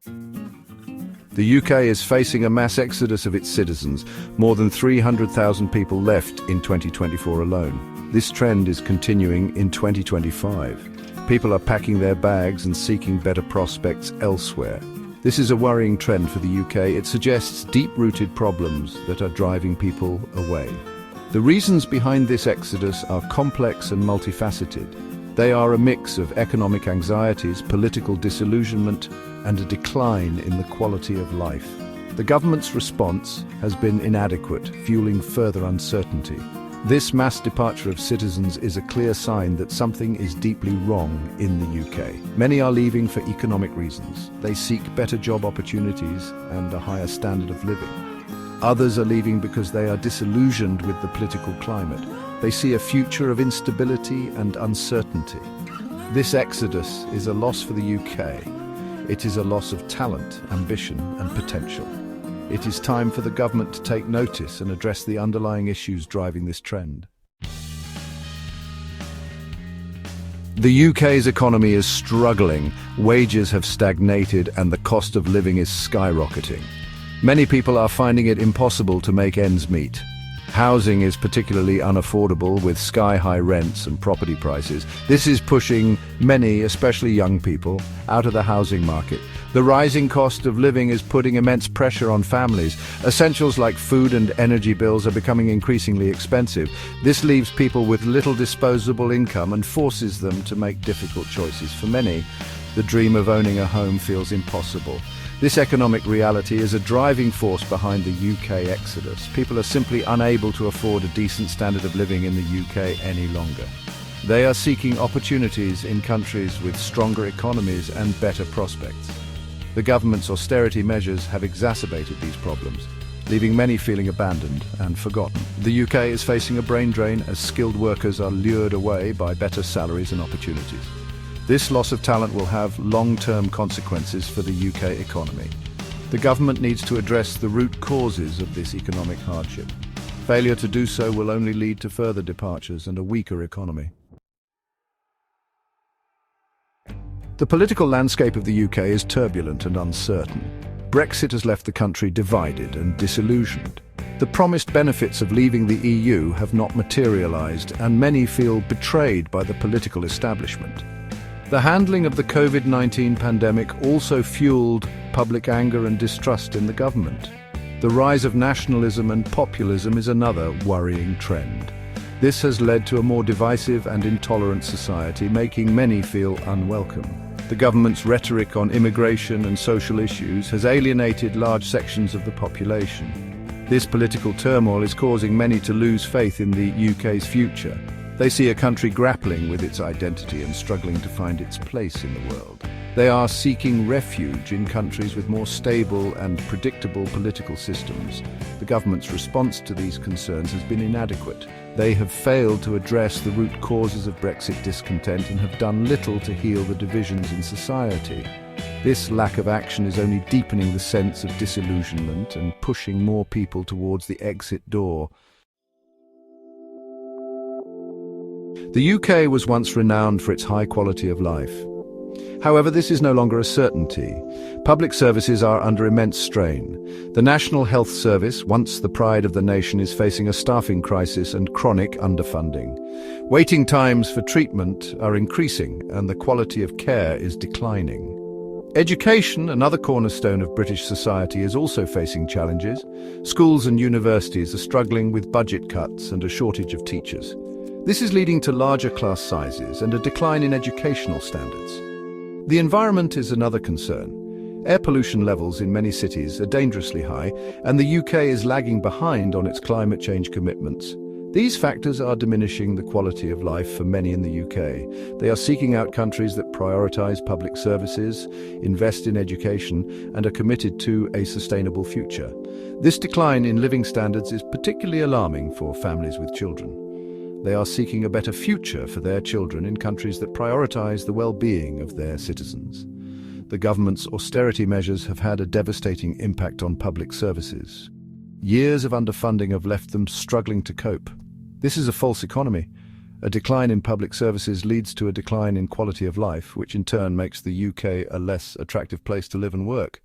The UK is facing a mass exodus of its citizens. More than 300,000 people left in 2024 alone. This trend is continuing in 2025. People are packing their bags and seeking better prospects elsewhere. This is a worrying trend for the UK. It suggests deep-rooted problems that are driving people away. The reasons behind this exodus are complex and multifaceted. They are a mix of economic anxieties, political disillusionment, and a decline in the quality of life. The government's response has been inadequate, fueling further uncertainty. This mass departure of citizens is a clear sign that something is deeply wrong in the UK. Many are leaving for economic reasons. They seek better job opportunities and a higher standard of living. Others are leaving because they are disillusioned with the political climate. They see a future of instability and uncertainty. This exodus is a loss for the UK. It is a loss of talent, ambition, and potential. It is time for the government to take notice and address the underlying issues driving this trend. The UK's economy is struggling, wages have stagnated, and the cost of living is skyrocketing. Many people are finding it impossible to make ends meet. Housing is particularly unaffordable with sky-high rents and property prices. This is pushing many, especially young people, out of the housing market. The rising cost of living is putting immense pressure on families. Essentials like food and energy bills are becoming increasingly expensive. This leaves people with little disposable income and forces them to make difficult choices. For many, the dream of owning a home feels impossible. This economic reality is a driving force behind the UK exodus. People are simply unable to afford a decent standard of living in the UK any longer. They are seeking opportunities in countries with stronger economies and better prospects. The government's austerity measures have exacerbated these problems, leaving many feeling abandoned and forgotten. The UK is facing a brain drain as skilled workers are lured away by better salaries and opportunities. This loss of talent will have long-term consequences for the UK economy. The government needs to address the root causes of this economic hardship. Failure to do so will only lead to further departures and a weaker economy. The political landscape of the UK is turbulent and uncertain. Brexit has left the country divided and disillusioned. The promised benefits of leaving the EU have not materialised, and many feel betrayed by the political establishment. The handling of the COVID-19 pandemic also fueled public anger and distrust in the government. The rise of nationalism and populism is another worrying trend. This has led to a more divisive and intolerant society, making many feel unwelcome. The government's rhetoric on immigration and social issues has alienated large sections of the population. This political turmoil is causing many to lose faith in the UK's future. They see a country grappling with its identity and struggling to find its place in the world. They are seeking refuge in countries with more stable and predictable political systems. The government's response to these concerns has been inadequate. They have failed to address the root causes of Brexit discontent and have done little to heal the divisions in society. This lack of action is only deepening the sense of disillusionment and pushing more people towards the exit door. The UK was once renowned for its high quality of life. However, this is no longer a certainty. Public services are under immense strain. The National Health Service, once the pride of the nation, is facing a staffing crisis and chronic underfunding. Waiting times for treatment are increasing and the quality of care is declining. Education, another cornerstone of British society, is also facing challenges. Schools and universities are struggling with budget cuts and a shortage of teachers. This is leading to larger class sizes and a decline in educational standards. The environment is another concern. Air pollution levels in many cities are dangerously high, and the UK is lagging behind on its climate change commitments. These factors are diminishing the quality of life for many in the UK. They are seeking out countries that prioritise public services, invest in education, and are committed to a sustainable future. This decline in living standards is particularly alarming for families with children. They are seeking a better future for their children in countries that prioritise the well-being of their citizens. The government's austerity measures have had a devastating impact on public services. Years of underfunding have left them struggling to cope. This is a false economy, A decline in public services leads to a decline in quality of life, which in turn makes the UK a less attractive place to live and work.